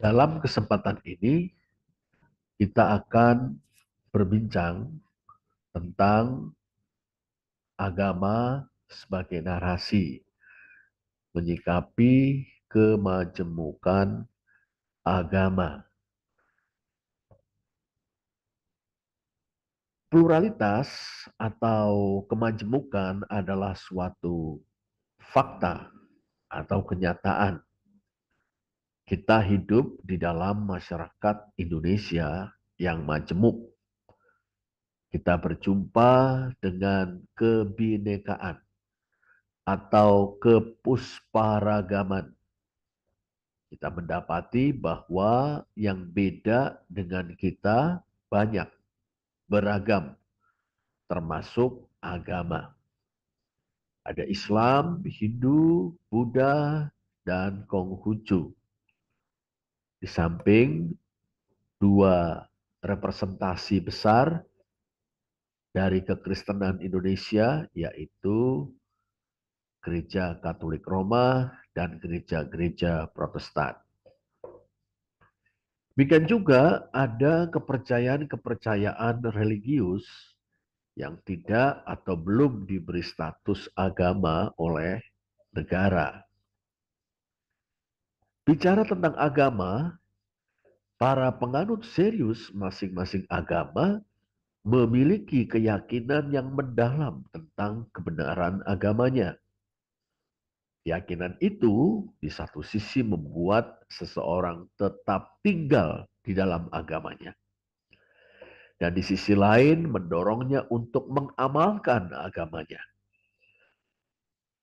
Dalam kesempatan ini, kita akan berbincang tentang agama sebagai narasi, menyikapi kemajemukan agama. Pluralitas atau kemajemukan adalah suatu fakta atau kenyataan. Kita hidup di dalam masyarakat Indonesia yang majemuk. Kita berjumpa dengan kebinekaan atau kepusparagaman. Kita mendapati bahwa yang beda dengan kita banyak, beragam, termasuk agama. Ada Islam, Hindu, Buddha, dan Konghucu. Di samping dua representasi besar dari kekristenan Indonesia, yaitu Gereja Katolik Roma dan gereja-gereja Protestan. Demikian juga ada kepercayaan-kepercayaan religius yang tidak atau belum diberi status agama oleh negara. Bicara tentang agama, para penganut serius masing-masing agama memiliki keyakinan yang mendalam tentang kebenaran agamanya. Keyakinan itu di satu sisi membuat seseorang tetap tinggal di dalam agamanya. Dan di sisi lain mendorongnya untuk mengamalkan agamanya.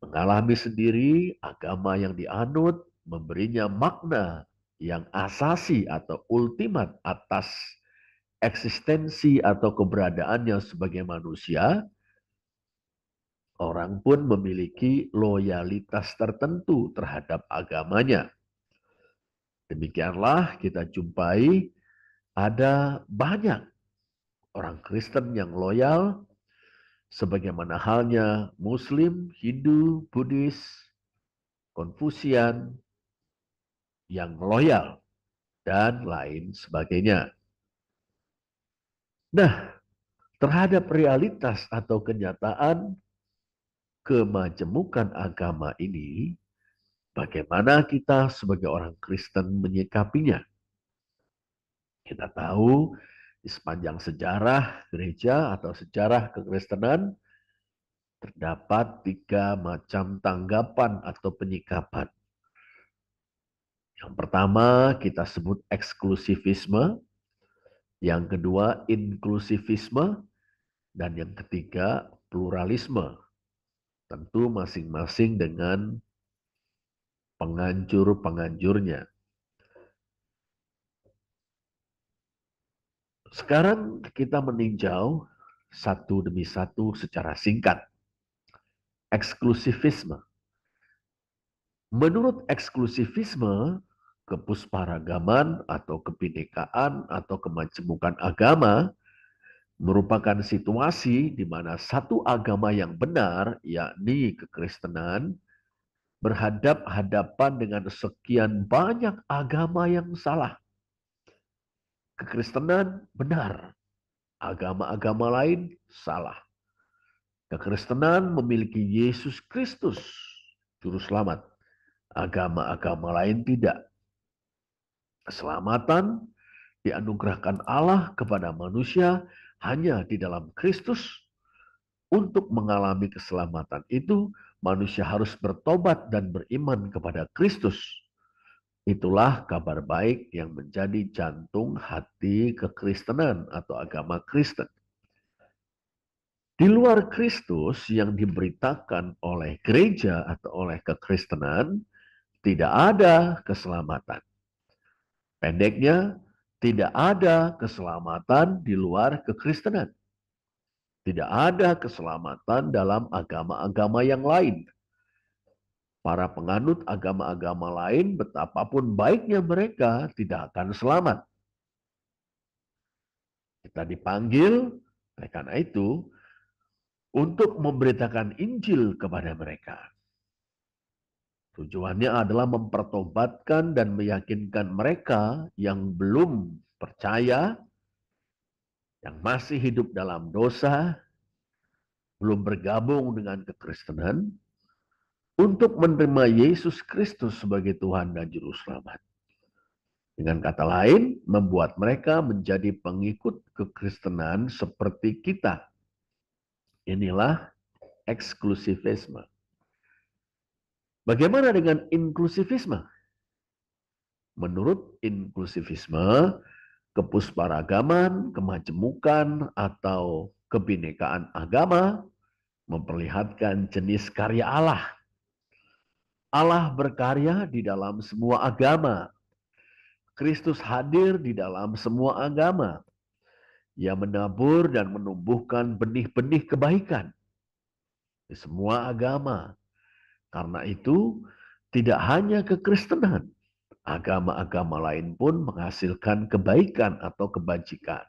Mengalami sendiri agama yang dianut memberinya makna yang asasi atau ultimat atas eksistensi atau keberadaannya sebagai manusia. Orang pun memiliki loyalitas tertentu terhadap agamanya. Demikianlah kita jumpai ada banyak orang Kristen yang loyal, sebagaimana halnya Muslim, Hindu, Buddhis, Konfusian yang loyal, dan lain sebagainya. Nah, terhadap realitas atau kenyataan kemajemukan agama ini, bagaimana kita sebagai orang Kristen menyikapinya? Kita tahu di sepanjang sejarah gereja atau sejarah kekristenan terdapat tiga macam tanggapan atau penyikapan. Yang pertama kita sebut eksklusivisme, yang kedua inklusivisme, dan yang ketiga pluralisme. Tentu masing-masing dengan penganjur-penganjurnya. Sekarang kita meninjau satu demi satu secara singkat. Eksklusivisme. Menurut eksklusivisme, kepusparagaman atau kebinekaan atau kemajemukan agama merupakan situasi di mana satu agama yang benar, yakni kekristenan, berhadap-hadapan dengan sekian banyak agama yang salah. Kekristenan benar, agama-agama lain salah. Kekristenan memiliki Yesus Kristus, Juru Selamat. Agama-agama lain tidak. Keselamatan dianugerahkan Allah kepada manusia hanya di dalam Kristus. Untuk mengalami keselamatan itu, manusia harus bertobat dan beriman kepada Kristus. Itulah kabar baik yang menjadi jantung hati kekristenan atau agama Kristen. Di luar Kristus yang diberitakan oleh gereja atau oleh kekristenan, tidak ada keselamatan. Pendeknya, tidak ada keselamatan di luar kekristenan. Tidak ada keselamatan dalam agama-agama yang lain. Para penganut agama-agama lain, betapapun baiknya mereka, tidak akan selamat. Kita dipanggil, oleh karena itu, untuk memberitakan Injil kepada mereka. Tujuannya adalah mempertobatkan dan meyakinkan mereka yang belum percaya, yang masih hidup dalam dosa, belum bergabung dengan kekristenan, untuk menerima Yesus Kristus sebagai Tuhan dan Juru Selamat. Dengan kata lain, membuat mereka menjadi pengikut kekristenan seperti kita. Inilah eksklusivisme. Bagaimana dengan inklusivisme? Menurut inklusivisme, kepusparagaman, kemajemukan, atau kebinekaan agama memperlihatkan jenis karya Allah. Allah berkarya di dalam semua agama. Kristus hadir di dalam semua agama. Ia menabur dan menumbuhkan benih-benih kebaikan di semua agama. Karena itu, tidak hanya kekristenan, agama-agama lain pun menghasilkan kebaikan atau kebajikan.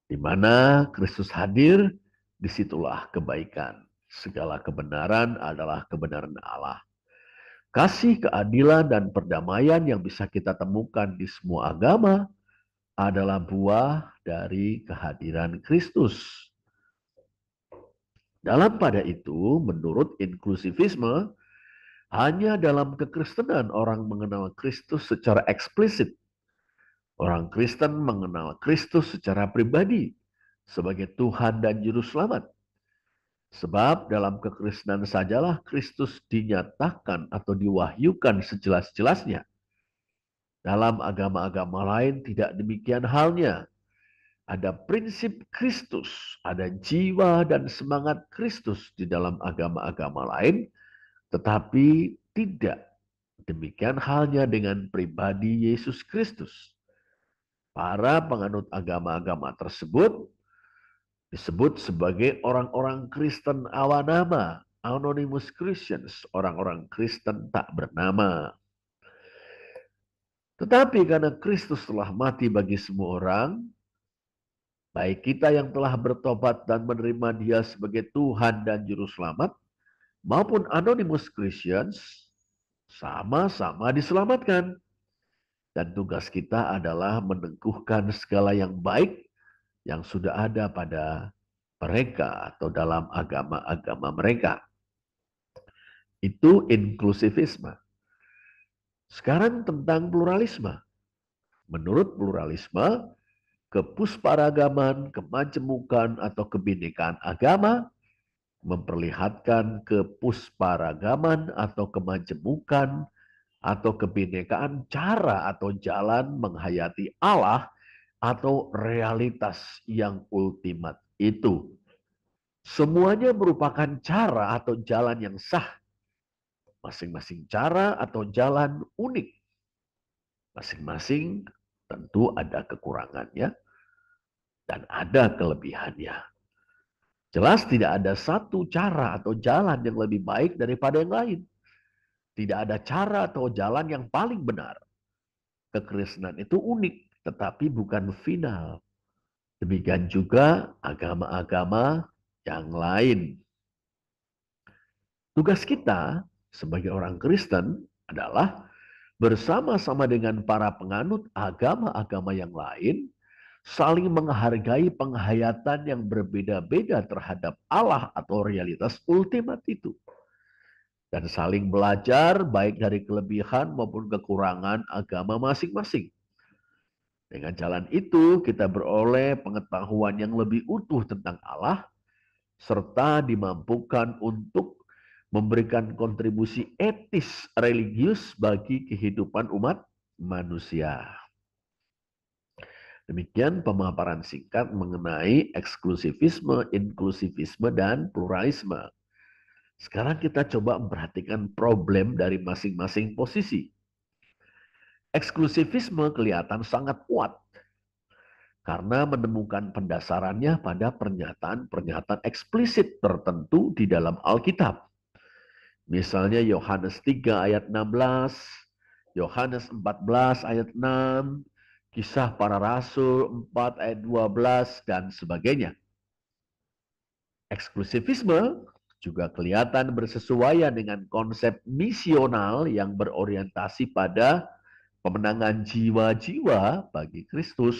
Di mana Kristus hadir, disitulah kebaikan. Segala kebenaran adalah kebenaran Allah. Kasih, keadilan, dan perdamaian yang bisa kita temukan di semua agama adalah buah dari kehadiran Kristus. Dalam pada itu, menurut inklusivisme, hanya dalam kekristenan orang mengenal Kristus secara eksplisit. Orang Kristen mengenal Kristus secara pribadi sebagai Tuhan dan Juru Selamat. Sebab dalam kekristenan sajalah Kristus dinyatakan atau diwahyukan sejelas-jelasnya. Dalam agama-agama lain tidak demikian halnya. Ada prinsip Kristus, ada jiwa dan semangat Kristus di dalam agama-agama lain, tetapi tidak demikian halnya dengan pribadi Yesus Kristus. Para penganut agama-agama tersebut disebut sebagai orang-orang Kristen awanama, anonymous Christians, orang-orang Kristen tak bernama. Tetapi karena Kristus telah mati bagi semua orang, baik kita yang telah bertobat dan menerima Dia sebagai Tuhan dan Juru Selamat, maupun anonymous Christians, sama-sama diselamatkan. Dan tugas kita adalah meneguhkan segala yang baik yang sudah ada pada mereka atau dalam agama-agama mereka. Itu inklusivisme. Sekarang tentang pluralisme. Menurut pluralisme, kepusparagaman, kemajemukan, atau kebinekaan agama memperlihatkan kepusparagaman atau kemajemukan atau kebinekaan cara atau jalan menghayati Allah atau realitas yang ultimat itu. Semuanya merupakan cara atau jalan yang sah. Masing-masing cara atau jalan unik. Masing-masing tentu ada kekurangannya dan ada kelebihannya. Jelas tidak ada satu cara atau jalan yang lebih baik daripada yang lain. Tidak ada cara atau jalan yang paling benar. Kekristenan itu unik, tetapi bukan final. Demikian juga agama-agama yang lain. Tugas kita sebagai orang Kristen adalah bersama-sama dengan para penganut agama-agama yang lain, saling menghargai penghayatan yang berbeda-beda terhadap Allah atau realitas ultimat itu. Dan saling belajar baik dari kelebihan maupun kekurangan agama masing-masing. Dengan jalan itu kita beroleh pengetahuan yang lebih utuh tentang Allah, serta dimampukan untuk memberikan kontribusi etis religius bagi kehidupan umat manusia. Demikian pemaparan singkat mengenai eksklusivisme, inklusivisme, dan pluralisme. Sekarang kita coba memperhatikan problem dari masing-masing posisi. Eksklusivisme kelihatan sangat kuat karena menemukan pendasarannya pada pernyataan-pernyataan eksplisit tertentu di dalam Alkitab. Misalnya Yohanes 3 ayat 16, Yohanes 14 ayat 6, Kisah Para Rasul 4 ayat 12, dan sebagainya. Eksklusivisme juga kelihatan bersesuaian dengan konsep misional yang berorientasi pada pemenangan jiwa-jiwa bagi Kristus.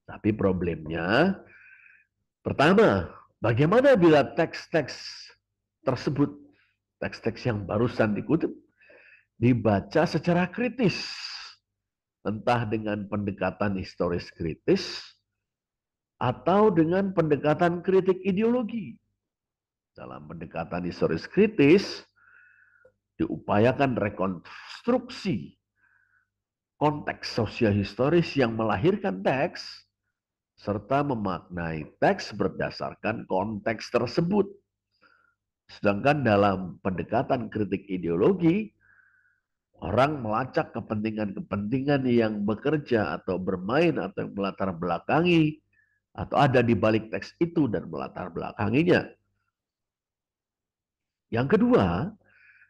Tapi problemnya, pertama, bagaimana bila teks-teks tersebut, teks-teks yang barusan dikutip, dibaca secara kritis, entah dengan pendekatan historis kritis atau dengan pendekatan kritik ideologi. Dalam pendekatan historis kritis, diupayakan rekonstruksi konteks sosial historis yang melahirkan teks, serta memaknai teks berdasarkan konteks tersebut. Sedangkan dalam pendekatan kritik ideologi, orang melacak kepentingan-kepentingan yang bekerja atau bermain atau yang melatar belakangi atau ada di balik teks itu dan melatar belakanginya. Yang kedua,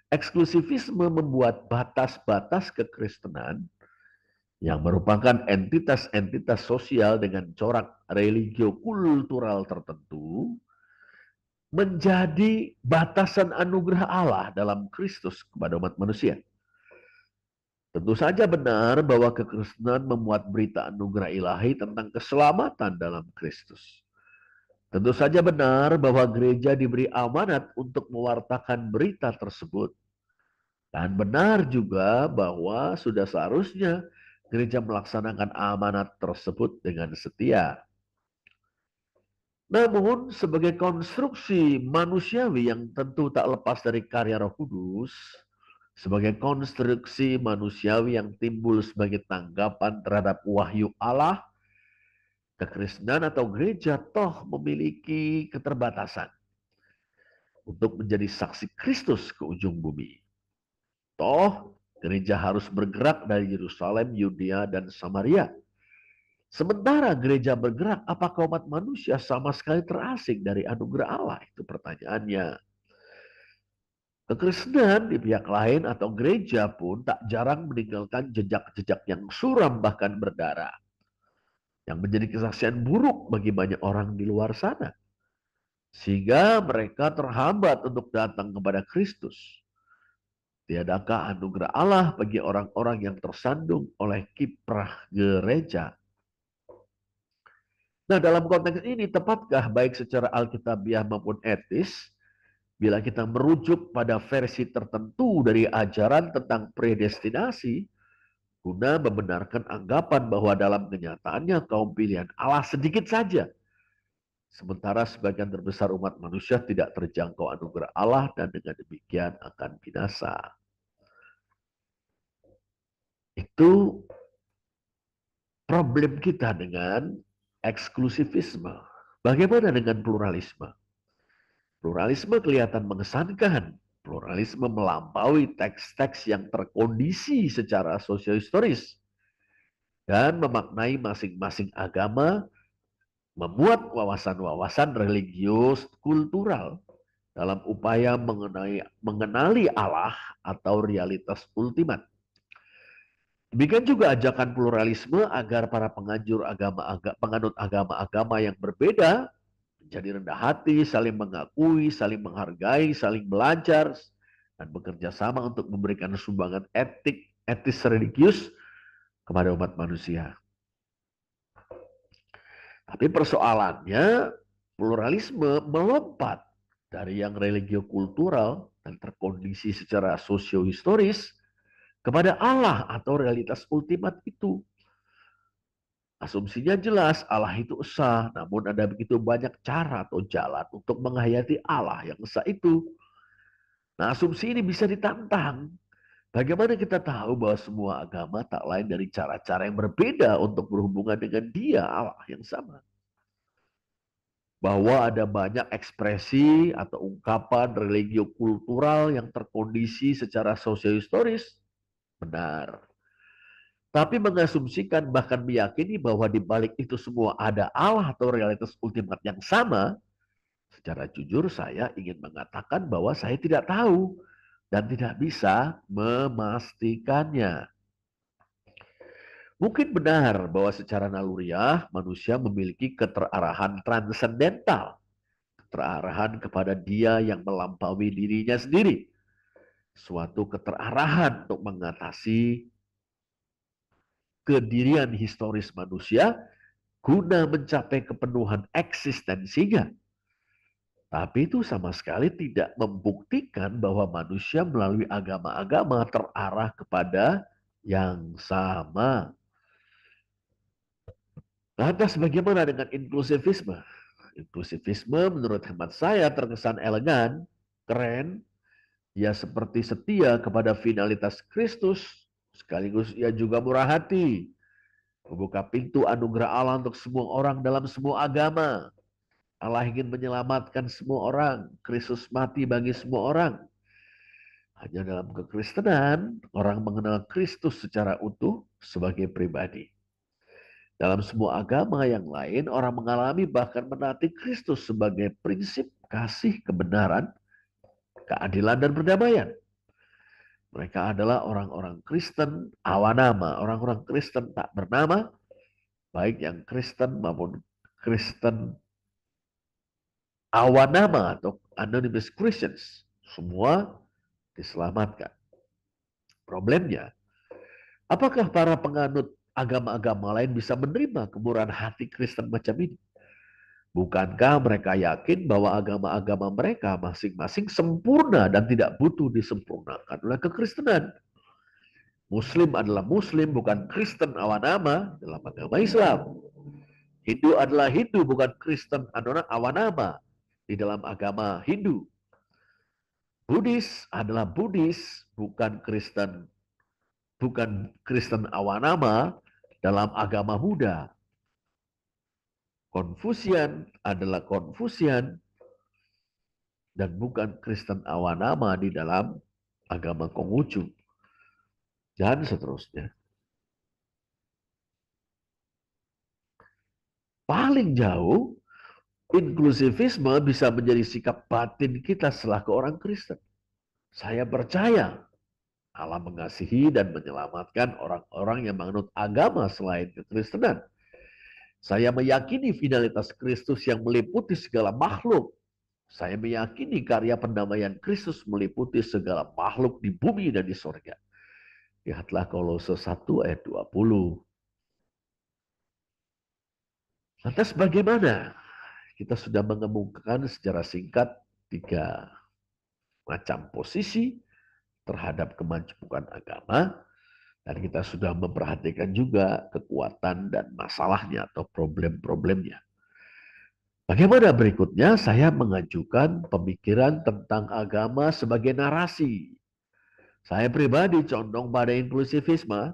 eksklusivisme membuat batas-batas kekristenan yang merupakan entitas-entitas sosial dengan corak religio-kultural tertentu menjadi batasan anugerah Allah dalam Kristus kepada umat manusia. Tentu saja benar bahwa kekristenan memuat berita anugerah ilahi tentang keselamatan dalam Kristus. Tentu saja benar bahwa gereja diberi amanat untuk mewartakan berita tersebut. Dan benar juga bahwa sudah seharusnya gereja melaksanakan amanat tersebut dengan setia. Namun sebagai konstruksi manusiawi yang tentu tak lepas dari karya Roh Kudus, sebagai konstruksi manusiawi yang timbul sebagai tanggapan terhadap wahyu Allah, kekristenan atau gereja toh memiliki keterbatasan untuk menjadi saksi Kristus ke ujung bumi. Toh, gereja harus bergerak dari Yerusalem, Yudea, dan Samaria. Sementara gereja bergerak, apakah umat manusia sama sekali terasing dari anugerah Allah? Itu pertanyaannya. Kekristenan di pihak lain atau gereja pun tak jarang meninggalkan jejak-jejak yang suram bahkan berdarah. Yang menjadi kesaksian buruk bagi banyak orang di luar sana. Sehingga mereka terhambat untuk datang kepada Kristus. Tiadakah anugerah Allah bagi orang-orang yang tersandung oleh kiprah gereja? Nah, dalam konteks ini, tepatkah baik secara alkitabiah maupun etis, bila kita merujuk pada versi tertentu dari ajaran tentang predestinasi, guna membenarkan anggapan bahwa dalam kenyataannya kaum pilihan Allah sedikit saja, sementara sebagian terbesar umat manusia tidak terjangkau anugerah Allah dan dengan demikian akan binasa. Itu problem kita dengan eksklusivisme. Bagaimana dengan pluralisme? Pluralisme kelihatan mengesankan. Pluralisme melampaui teks-teks yang terkondisi secara sosio-historis dan memaknai masing-masing agama, memuat wawasan-wawasan religius kultural dalam upaya mengenali Allah atau realitas ultimat. Demikian juga ajakan pluralisme agar para penganut agama-agama yang berbeda menjadi rendah hati, saling mengakui, saling menghargai, saling belajar, dan bekerja sama untuk memberikan sumbangan etis religius kepada umat manusia. Tapi persoalannya, pluralisme melompat dari yang religio-kultural dan terkondisi secara sosio-historis kepada Allah atau realitas ultimat itu. Asumsinya jelas Allah itu esa, namun ada begitu banyak cara atau jalan untuk menghayati Allah yang esa itu. Nah, asumsi ini bisa ditantang. Bagaimana kita tahu bahwa semua agama tak lain dari cara-cara yang berbeda untuk berhubungan dengan Dia, Allah yang sama. Bahwa ada banyak ekspresi atau ungkapan religio kultural yang terkondisi secara sosio-historis, benar. Tapi mengasumsikan bahkan meyakini bahwa di balik itu semua ada Allah atau realitas ultimat yang sama, secara jujur saya ingin mengatakan bahwa saya tidak tahu dan tidak bisa memastikannya. Mungkin benar bahwa secara naluriah manusia memiliki keterarahan transendental, keterarahan kepada Dia yang melampaui dirinya sendiri. Suatu keterarahan untuk mengatasi kedirian historis manusia guna mencapai kepenuhan eksistensinya. Tapi itu sama sekali tidak membuktikan bahwa manusia melalui agama-agama terarah kepada yang sama. Lantas bagaimana dengan inklusivisme? Inklusivisme menurut hemat saya terkesan elegan, keren, ia seperti setia kepada finalitas Kristus, sekaligus ia juga murah hati, membuka pintu anugerah Allah untuk semua orang dalam semua agama. Allah ingin menyelamatkan semua orang, Kristus mati bagi semua orang. Hanya dalam kekristenan, orang mengenal Kristus secara utuh sebagai pribadi. Dalam semua agama yang lain, orang mengalami bahkan menaati Kristus sebagai prinsip kasih, kebenaran, keadilan, dan perdamaian. Mereka adalah orang-orang Kristen awanama, orang-orang Kristen tak bernama, baik yang Kristen maupun Kristen awanama atau anonymous Christians. Semua diselamatkan. Problemnya, apakah para penganut agama-agama lain bisa menerima kemurahan hati Kristen macam ini? Bukankah mereka yakin bahwa agama-agama mereka masing-masing sempurna dan tidak butuh disempurnakan oleh kekristenan? Muslim adalah Muslim, bukan Kristen awanama dalam agama Islam. Hindu adalah Hindu, bukan Kristen awanama di dalam agama Hindu. Buddhis adalah Buddhis, bukan Kristen awanama dalam agama Buddha. Konfusian adalah Konfusian dan bukan Kristen awanama di dalam agama Konghucu. Dan seterusnya. Paling jauh, inklusivisme bisa menjadi sikap batin kita selaku orang Kristen. Saya percaya Allah mengasihi dan menyelamatkan orang-orang yang menganut agama selain kekristenan. Saya meyakini finalitas Kristus yang meliputi segala makhluk. Saya meyakini karya pendamaian Kristus meliputi segala makhluk di bumi dan di sorga. Lihatlah Kolose 1 ayat 20. Lantas bagaimana? Kita sudah mengemukakan secara singkat 3 macam posisi terhadap kemajmukan agama. Dan kita sudah memperhatikan juga kekuatan dan masalahnya atau problem-problemnya. Bagaimana berikutnya? Saya mengajukan pemikiran tentang agama sebagai narasi. Saya pribadi condong pada inklusivisme,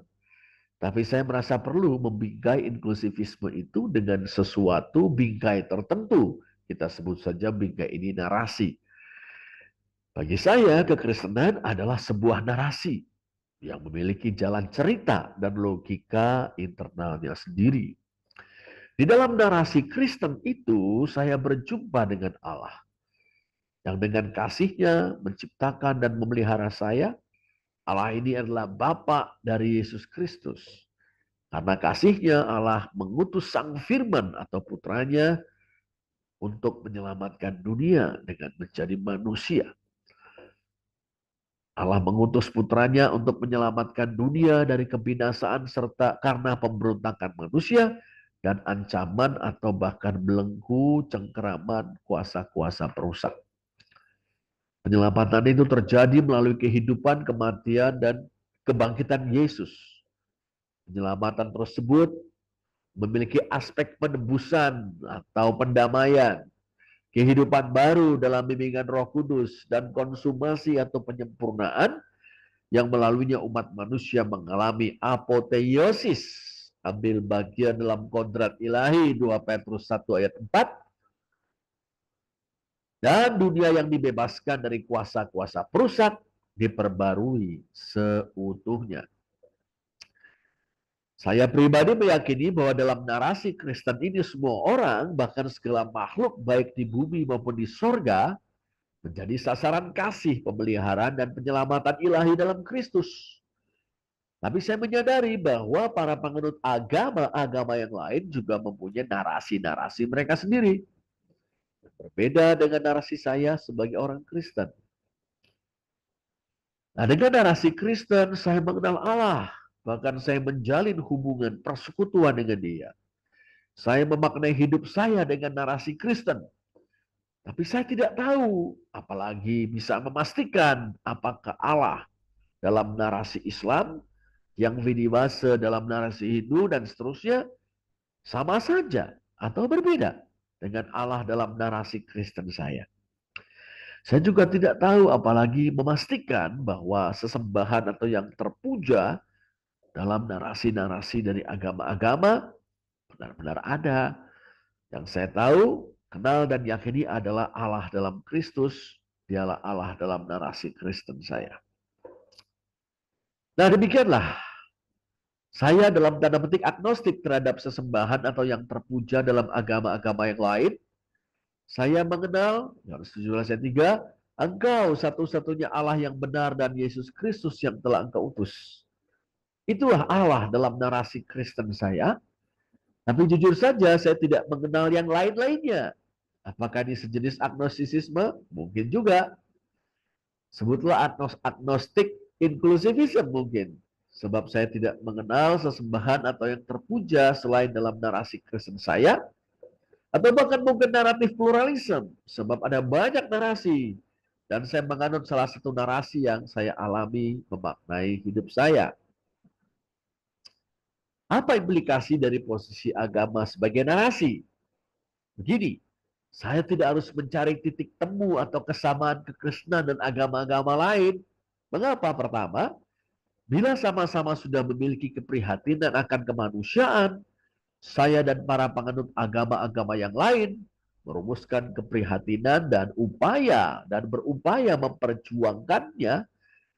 tapi saya merasa perlu membingkai inklusivisme itu dengan sesuatu bingkai tertentu. Kita sebut saja bingkai ini narasi. Bagi saya, kekristenan adalah sebuah narasi yang memiliki jalan cerita dan logika internalnya sendiri. Di dalam narasi Kristen itu, saya berjumpa dengan Allah yang dengan kasih-Nya menciptakan dan memelihara saya. Allah ini adalah Bapa dari Yesus Kristus. Karena kasih-Nya, Allah mengutus Sang Firman atau putranya untuk menyelamatkan dunia dengan menjadi manusia. Allah mengutus putranya untuk menyelamatkan dunia dari kebinasaan serta karena pemberontakan manusia dan ancaman atau bahkan belenggu cengkeraman kuasa-kuasa perusak. Penyelamatan itu terjadi melalui kehidupan, kematian, dan kebangkitan Yesus. Penyelamatan tersebut memiliki aspek penebusan atau pendamaian, kehidupan baru dalam bimbingan Roh Kudus, dan konsumasi atau penyempurnaan yang melaluinya umat manusia mengalami apoteosis, ambil bagian dalam kodrat ilahi 2 Petrus 1 ayat 4, dan dunia yang dibebaskan dari kuasa-kuasa perusak diperbarui seutuhnya. Saya pribadi meyakini bahwa dalam narasi Kristen ini semua orang, bahkan segala makhluk baik di bumi maupun di sorga, menjadi sasaran kasih, pemeliharaan, dan penyelamatan ilahi dalam Kristus. Tapi saya menyadari bahwa para penganut agama-agama yang lain juga mempunyai narasi-narasi mereka sendiri. Berbeda dengan narasi saya sebagai orang Kristen. Nah, dengan narasi Kristen, saya mengenal Allah. Bahkan saya menjalin hubungan persekutuan dengan Dia. Saya memaknai hidup saya dengan narasi Kristen. Tapi saya tidak tahu, apalagi bisa memastikan apakah Allah dalam narasi Islam, yang vidibase dalam narasi Hindu, dan seterusnya, sama saja atau berbeda dengan Allah dalam narasi Kristen saya. Saya juga tidak tahu, apalagi memastikan bahwa sesembahan atau yang terpuja dalam narasi-narasi dari agama-agama benar-benar ada. Yang saya tahu, kenal dan yakini adalah Allah dalam Kristus. Dialah Allah dalam narasi Kristen saya. Nah, demikianlah saya dalam tanda petik agnostik terhadap sesembahan atau yang terpuja dalam agama-agama yang lain. Saya mengenal, Yohanes 17 ayat 3, Engkau satu-satunya Allah yang benar dan Yesus Kristus yang telah Engkau utus. Itulah Allah dalam narasi Kristen saya. Tapi jujur saja saya tidak mengenal yang lain-lainnya. Apakah ini sejenis agnostisisme? Mungkin juga. Sebutlah agnostik inklusivisme mungkin. Sebab saya tidak mengenal sesembahan atau yang terpuja selain dalam narasi Kristen saya. Atau bahkan mungkin naratif pluralisme. Sebab ada banyak narasi. Dan saya menganut salah satu narasi yang saya alami memaknai hidup saya. Apa implikasi dari posisi agama sebagai narasi? Begini, saya tidak harus mencari titik temu atau kesamaan kekristenan dan agama-agama lain. Mengapa? Pertama, bila sama-sama sudah memiliki keprihatinan akan kemanusiaan, saya dan para penganut agama-agama yang lain merumuskan keprihatinan dan berupaya memperjuangkannya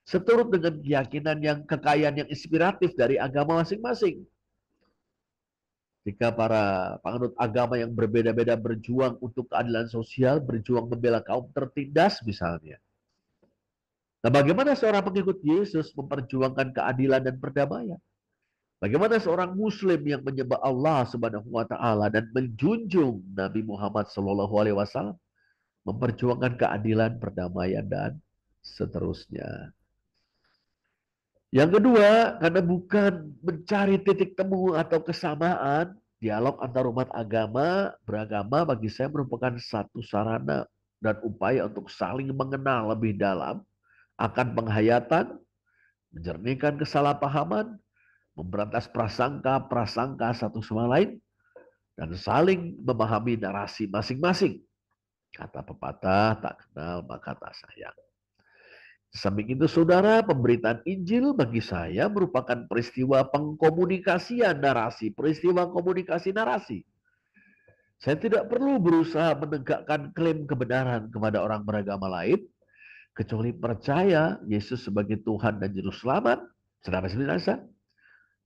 seturut dengan keyakinan yang kekayaan yang inspiratif dari agama masing-masing. Jika para penganut agama yang berbeda-beda berjuang untuk keadilan sosial, berjuang membela kaum tertindas misalnya. Nah, bagaimana seorang pengikut Yesus memperjuangkan keadilan dan perdamaian? Bagaimana seorang Muslim yang menyembah Allah Subhanahu wa Ta'ala dan menjunjung Nabi Muhammad Sallallahu Alaihi Wasallam memperjuangkan keadilan, perdamaian, dan seterusnya. Yang kedua, karena bukan mencari titik temu atau kesamaan, dialog antar umat agama beragama bagi saya merupakan satu sarana dan upaya untuk saling mengenal lebih dalam akan penghayatan, menjernihkan kesalahpahaman, memberantas prasangka-prasangka satu sama lain, dan saling memahami narasi masing-masing. Kata pepatah, tak kenal maka tak sayang. Samping itu, saudara, pemberitaan Injil bagi saya merupakan peristiwa pengkomunikasian narasi, peristiwa komunikasi narasi. Saya tidak perlu berusaha menegakkan klaim kebenaran kepada orang beragama lain, kecuali percaya Yesus sebagai Tuhan dan Juru Selamat. Saudara binasa?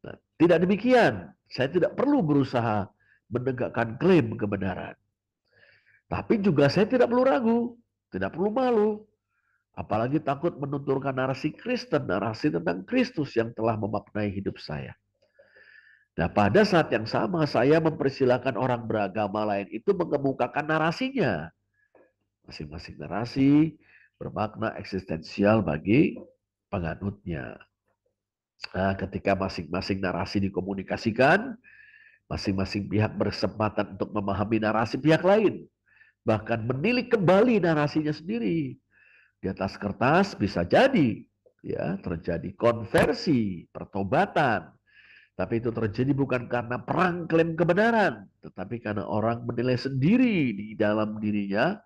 Nah, tidak demikian. Saya tidak perlu berusaha menegakkan klaim kebenaran. Tapi juga saya tidak perlu ragu, tidak perlu malu, apalagi takut menuturkan narasi Kristen, narasi tentang Kristus yang telah memaknai hidup saya. Nah, pada saat yang sama saya mempersilahkan orang beragama lain itu mengemukakan narasinya. Masing-masing narasi bermakna eksistensial bagi penganutnya. Nah, ketika masing-masing narasi dikomunikasikan, masing-masing pihak berkesempatan untuk memahami narasi pihak lain. Bahkan menilik kembali narasinya sendiri. Di atas kertas bisa jadi ya terjadi konversi, pertobatan. Tapi itu terjadi bukan karena perang klaim kebenaran, tetapi karena orang menilai sendiri di dalam dirinya,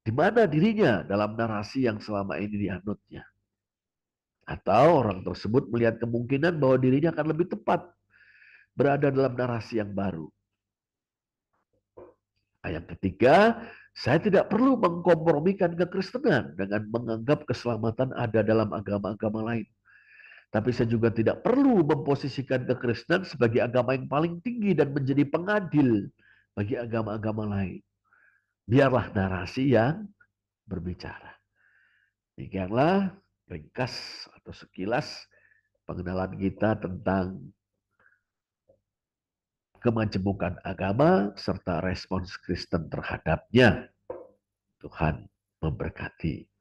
di mana dirinya dalam narasi yang selama ini dianutnya. Atau orang tersebut melihat kemungkinan bahwa dirinya akan lebih tepat berada dalam narasi yang baru. Yang ketiga, saya tidak perlu mengkompromikan kekristenan dengan menganggap keselamatan ada dalam agama-agama lain. Tapi saya juga tidak perlu memposisikan kekristenan sebagai agama yang paling tinggi dan menjadi pengadil bagi agama-agama lain. Biarlah narasi yang berbicara. Demikianlah ringkas atau sekilas pengenalan kita tentang kemajemukan agama serta respons Kristen terhadapnya. Tuhan memberkati.